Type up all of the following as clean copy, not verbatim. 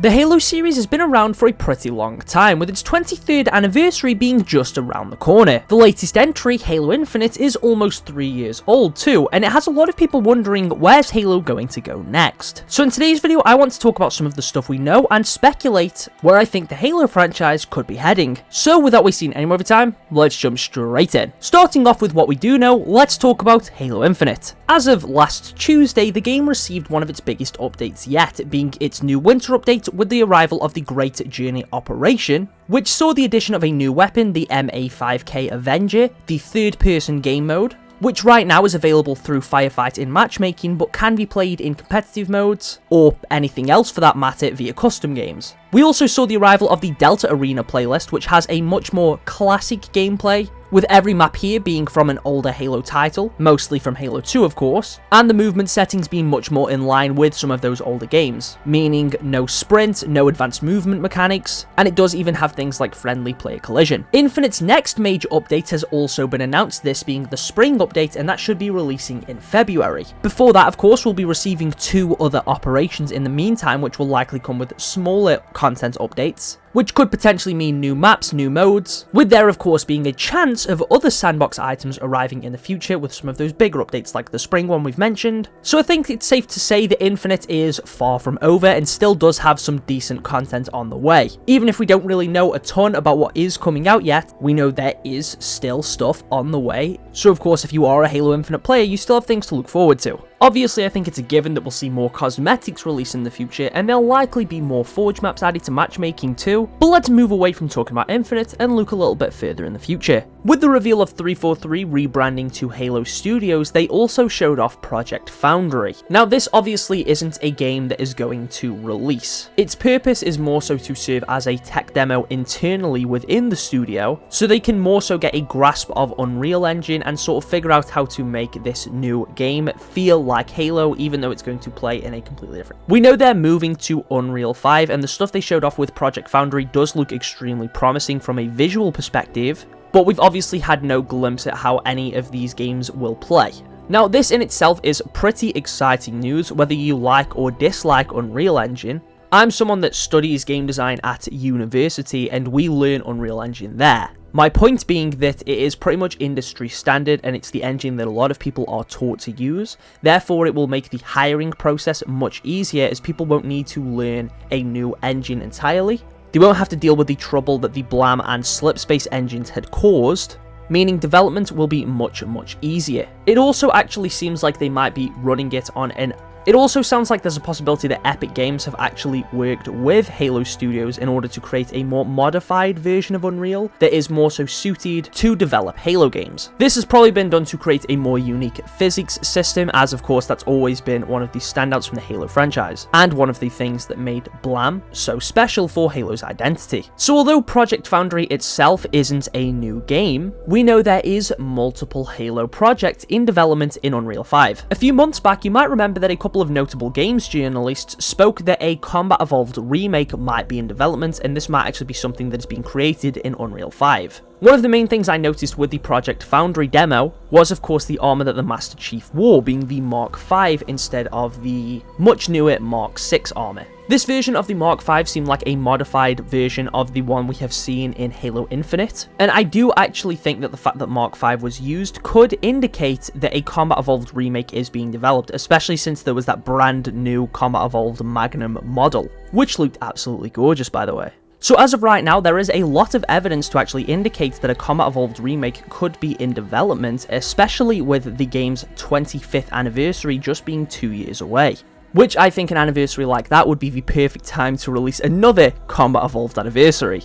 The Halo series has been around for a pretty long time, with its 23rd anniversary being just around the corner. The latest entry, Halo Infinite, is almost 3 years old too, and it has a lot of people wondering where's Halo going to go next. So in today's video, I want to talk about some of the stuff we know and speculate where I think the Halo franchise could be heading. So without wasting any more of your time, let's jump straight in. Starting off with what we do know, let's talk about Halo Infinite. As of last Tuesday, the game received one of its biggest updates yet, being its new winter update with the arrival of the Great Journey Operation, which saw the addition of a new weapon, the MA5K Avenger, the third-person game mode, which right now is available through Firefight in matchmaking but can be played in competitive modes, or anything else for that matter, via custom games. We also saw the arrival of the Delta Arena playlist, which has a much more classic gameplay, with every map here being from an older Halo title, mostly from Halo 2 of course, and the movement settings being much more in line with some of those older games, meaning no sprint, no advanced movement mechanics, and it does even have things like friendly player collision. Infinite's next major update has also been announced, this being the spring update, and that should be releasing in February. Before that, of course, we'll be receiving 2 other operations in the meantime, which will likely come with smaller content updates, which could potentially mean new maps, new modes, with there of course being a chance of other sandbox items arriving in the future with some of those bigger updates like the spring one we've mentioned. So I think it's safe to say that Infinite is far from over and still does have some decent content on the way. Even if we don't really know a ton about what is coming out yet, we know there is still stuff on the way. So of course if you are a Halo Infinite player, you still have things to look forward to. Obviously, I think it's a given that we'll see more cosmetics released in the future, and there'll likely be more Forge maps added to matchmaking too, but let's move away from talking about Infinite and look a little bit further in the future. With the reveal of 343 rebranding to Halo Studios, they also showed off Project Foundry. Now this obviously isn't a game that is going to release. Its purpose is more so to serve as a tech demo internally within the studio, so they can more so get a grasp of Unreal Engine and sort of figure out how to make this new game feel like Halo, even though it's going to play in a completely different. We know they're moving to Unreal 5, and the stuff they showed off with Project Foundry does look extremely promising from a visual perspective, but we've obviously had no glimpse at how any of these games will play. Now this in itself is pretty exciting news, whether you like or dislike Unreal Engine. I'm someone that studies game design at university and we learn Unreal Engine there. My point being that it is pretty much industry standard and it's the engine that a lot of people are taught to use, therefore it will make the hiring process much easier as people won't need to learn a new engine entirely. They won't have to deal with the trouble that the Blam and Slipspace engines had caused, meaning development will be much easier. It also actually seems like they might be running it on an It also sounds like there's a possibility that Epic Games have actually worked with Halo Studios in order to create a more modified version of Unreal that is more so suited to develop Halo games. This has probably been done to create a more unique physics system, as of course that's always been one of the standouts from the Halo franchise, and one of the things that made Blam so special for Halo's identity. So although Project Foundry itself isn't a new game, we know there is multiple Halo projects in development in Unreal 5. A few months back, you might remember that a couple of notable games journalists spoke that a Combat Evolved remake might be in development, and this might actually be something that is being created in Unreal 5. One of the main things I noticed with the Project Foundry demo was of course the armor that the Master Chief wore, being the Mark V instead of the much newer Mark VI armor. This version of the Mark V seemed like a modified version of the one we have seen in Halo Infinite, and I do actually think that the fact that Mark V was used could indicate that a Combat Evolved remake is being developed, especially since there was that brand new Combat Evolved Magnum model, which looked absolutely gorgeous by the way. So as of right now, there is a lot of evidence to actually indicate that a Combat Evolved remake could be in development, especially with the game's 25th anniversary just being 2 years away. Which I think an anniversary like that would be the perfect time to release another Combat Evolved anniversary.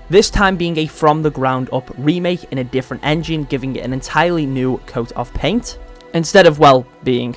This time being a from the ground up remake in a different engine, giving it an entirely new coat of paint, instead of, well, being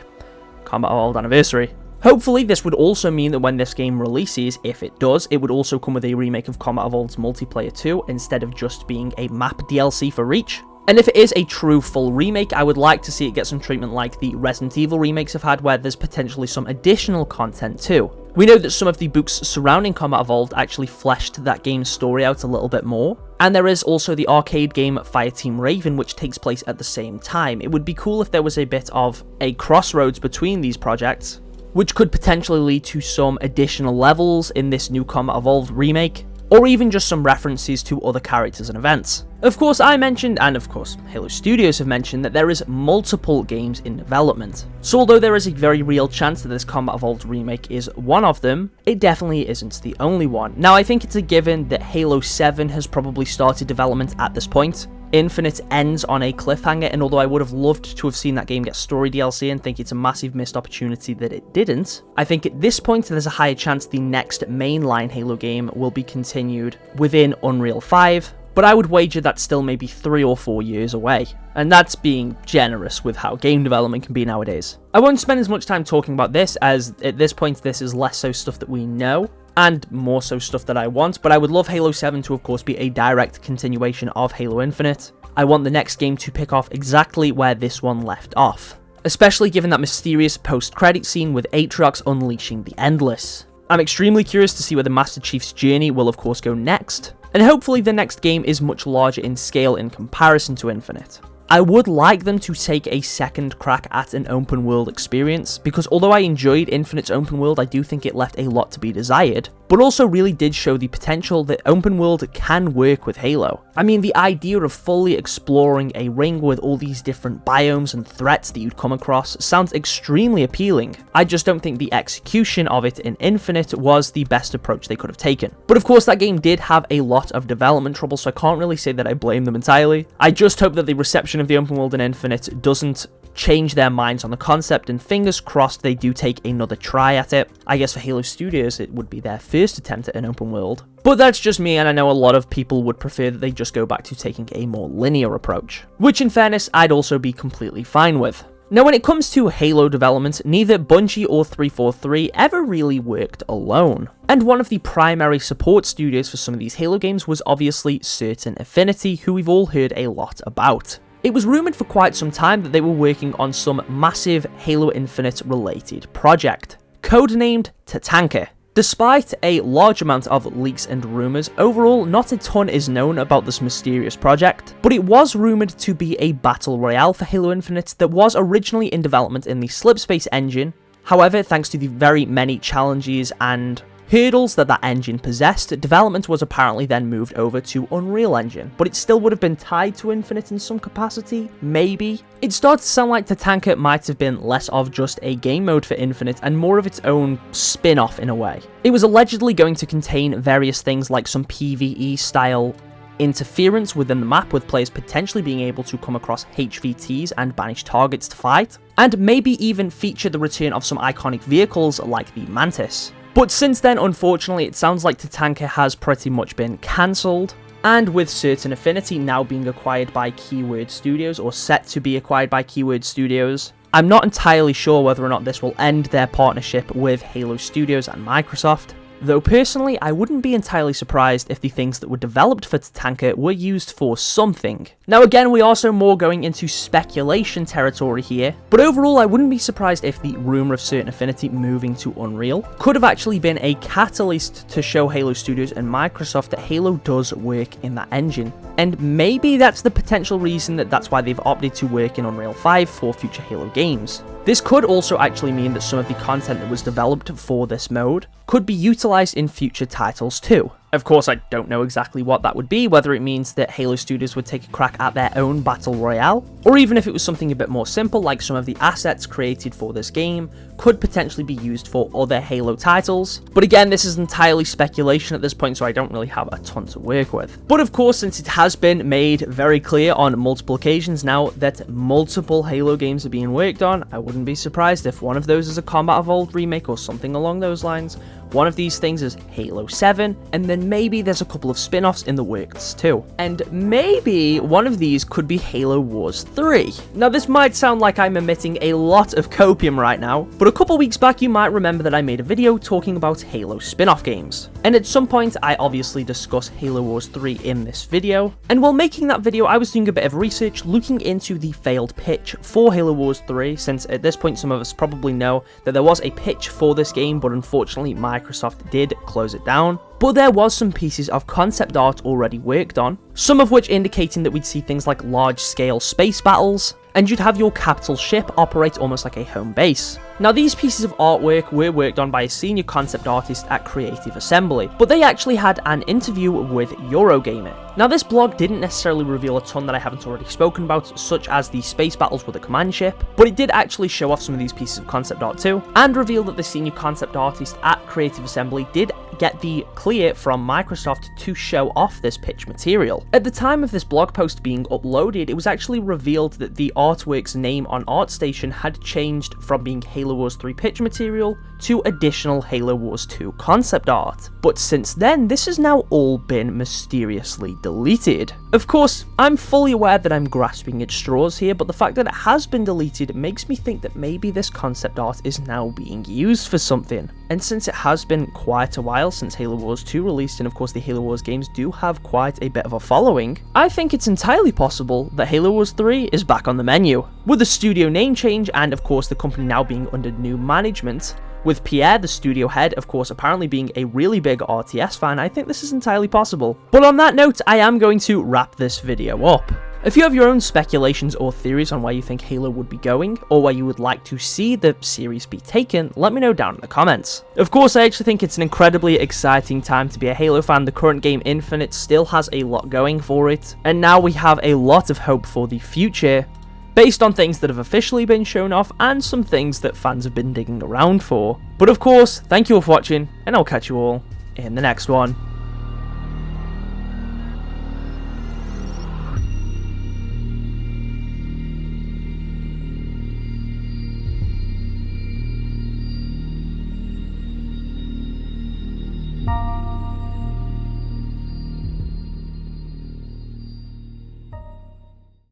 Combat Evolved anniversary. Hopefully this would also mean that when this game releases, if it does, it would also come with a remake of Combat Evolved's Multiplayer 2 instead of just being a map DLC for Reach. And if it is a true full remake, I would like to see it get some treatment like the Resident Evil remakes have had, where there's potentially some additional content too. We know that some of the books surrounding Combat Evolved actually fleshed that game's story out a little bit more, and there is also the arcade game Fireteam Raven, which takes place at the same time. It would be cool if there was a bit of a crossroads between these projects, which could potentially lead to some additional levels in this new Combat Evolved remake, or even just some references to other characters and events. Of course, I mentioned, and of course Halo Studios have mentioned, that there is multiple games in development. So although there is a very real chance that this Combat Evolved remake is one of them, it definitely isn't the only one. Now, I think it's a given that Halo 7 has probably started development at this point. Infinite ends on a cliffhanger, and although I would have loved to have seen that game get story DLC and think it's a massive missed opportunity that it didn't, I think at this point there's a higher chance the next mainline Halo game will be continued within Unreal 5, but I would wager that's still maybe 3 or 4 years away, and that's being generous with how game development can be nowadays. I won't spend as much time talking about this, as at this point this is less so stuff that we know, and more so stuff that I want, but I would love Halo 7 to of course be a direct continuation of Halo Infinite. I want the next game to pick off exactly where this one left off, especially given that mysterious post-credit scene with Atriox unleashing the Endless. I'm extremely curious to see where the Master Chief's journey will of course go next, and hopefully the next game is much larger in scale in comparison to Infinite. I would like them to take a second crack at an open world experience, because although I enjoyed Infinite's open world, I do think it left a lot to be desired, but also really did show the potential that open world can work with Halo. I mean, the idea of fully exploring a ring with all these different biomes and threats that you'd come across sounds extremely appealing. I just don't think the execution of it in Infinite was the best approach they could have taken. But of course that game did have a lot of development trouble, so I can't really say that I blame them entirely. I just hope that the reception of the open world in Infinite doesn't change their minds on the concept, and fingers crossed they do take another try at it. I guess for Halo Studios it would be their first attempt at an open world. But that's just me, and I know a lot of people would prefer that they just go back to taking a more linear approach, which in fairness I'd also be completely fine with. Now when it comes to Halo development, neither Bungie or 343 ever really worked alone. And one of the primary support studios for some of these Halo games was obviously Certain Affinity, who we've all heard a lot about. It was rumoured for quite some time that they were working on some massive Halo Infinite related project, codenamed Tatanka. Despite a large amount of leaks and rumours, overall not a ton is known about this mysterious project, but it was rumoured to be a battle royale for Halo Infinite that was originally in development in the Slipspace engine. However, thanks to the very many challenges and hurdles that engine possessed, development was apparently then moved over to Unreal Engine, but it still would have been tied to Infinite in some capacity, maybe? It started to sound like Tatanka might have been less of just a game mode for Infinite and more of its own spin-off in a way. It was allegedly going to contain various things like some PvE style interference within the map, with players potentially being able to come across HVTs and banished targets to fight, and maybe even feature the return of some iconic vehicles like the Mantis. But since then, unfortunately, it sounds like Tatanka has pretty much been cancelled, and with Certain Affinity now being acquired by Keyword Studios, or set to be acquired by Keyword Studios, I'm not entirely sure whether or not this will end their partnership with Halo Studios and Microsoft. Though personally, I wouldn't be entirely surprised if the things that were developed for Tatanka were used for something. Now again, we are also more going into speculation territory here, but overall I wouldn't be surprised if the rumour of Certain Affinity moving to Unreal could have actually been a catalyst to show Halo Studios and Microsoft that Halo does work in that engine. And maybe that's the potential reason that's why they've opted to work in Unreal 5 for future Halo games. This could also actually mean that some of the content that was developed for this mode could be utilised in future titles too. Of course, I don't know exactly what that would be, whether it means that Halo Studios would take a crack at their own Battle Royale, or even if it was something a bit more simple, like some of the assets created for this game could potentially be used for other Halo titles. But again, this is entirely speculation at this point, so I don't really have a ton to work with. But of course, since it has been made very clear on multiple occasions now that multiple Halo games are being worked on, I wouldn't be surprised if one of those is a Combat Evolved remake or something along those lines. One of these things is Halo 7, and then maybe there's a couple of spin-offs in the works too. And maybe one of these could be Halo Wars 3. Now this might sound like I'm emitting a lot of copium right now, but a couple weeks back you might remember that I made a video talking about Halo spin-off games. And at some point I obviously discuss Halo Wars 3 in this video, and while making that video I was doing a bit of research looking into the failed pitch for Halo Wars 3, since at this point some of us probably know that there was a pitch for this game, but unfortunately Microsoft did close it down. But there was some pieces of concept art already worked on, some of which indicating that we'd see things like large-scale space battles, and you'd have your capital ship operate almost like a home base. Now, these pieces of artwork were worked on by a senior concept artist at Creative Assembly, but they actually had an interview with Eurogamer. Now, this blog didn't necessarily reveal a ton that I haven't already spoken about, such as the space battles with the command ship, but it did actually show off some of these pieces of concept art too, and reveal that the senior concept artist at Creative Assembly did get the clear from Microsoft to show off this pitch material. At the time of this blog post being uploaded, it was actually revealed that the artwork's name on ArtStation had changed from being Halo Wars 3 pitch material to additional Halo Wars 2 concept art. But since then, this has now all been mysteriously deleted. Of course, I'm fully aware that I'm grasping at straws here, but the fact that it has been deleted makes me think that maybe this concept art is now being used for something. And since it has been quite a while since Halo Wars 2 released, and of course the Halo Wars games do have quite a bit of a following, I think it's entirely possible that Halo Wars 3 is back on the menu. With the studio name change, and of course the company now being under new management, with Pierre, the studio head, of course, apparently being a really big RTS fan, I think this is entirely possible. But on that note, I am going to wrap this video up. If you have your own speculations or theories on where you think Halo would be going, or where you would like to see the series be taken, let me know down in the comments. Of course, I actually think it's an incredibly exciting time to be a Halo fan. The current game Infinite still has a lot going for it, and now we have a lot of hope for the future, based on things that have officially been shown off and some things that fans have been digging around for. But of course, thank you all for watching, and I'll catch you all in the next one.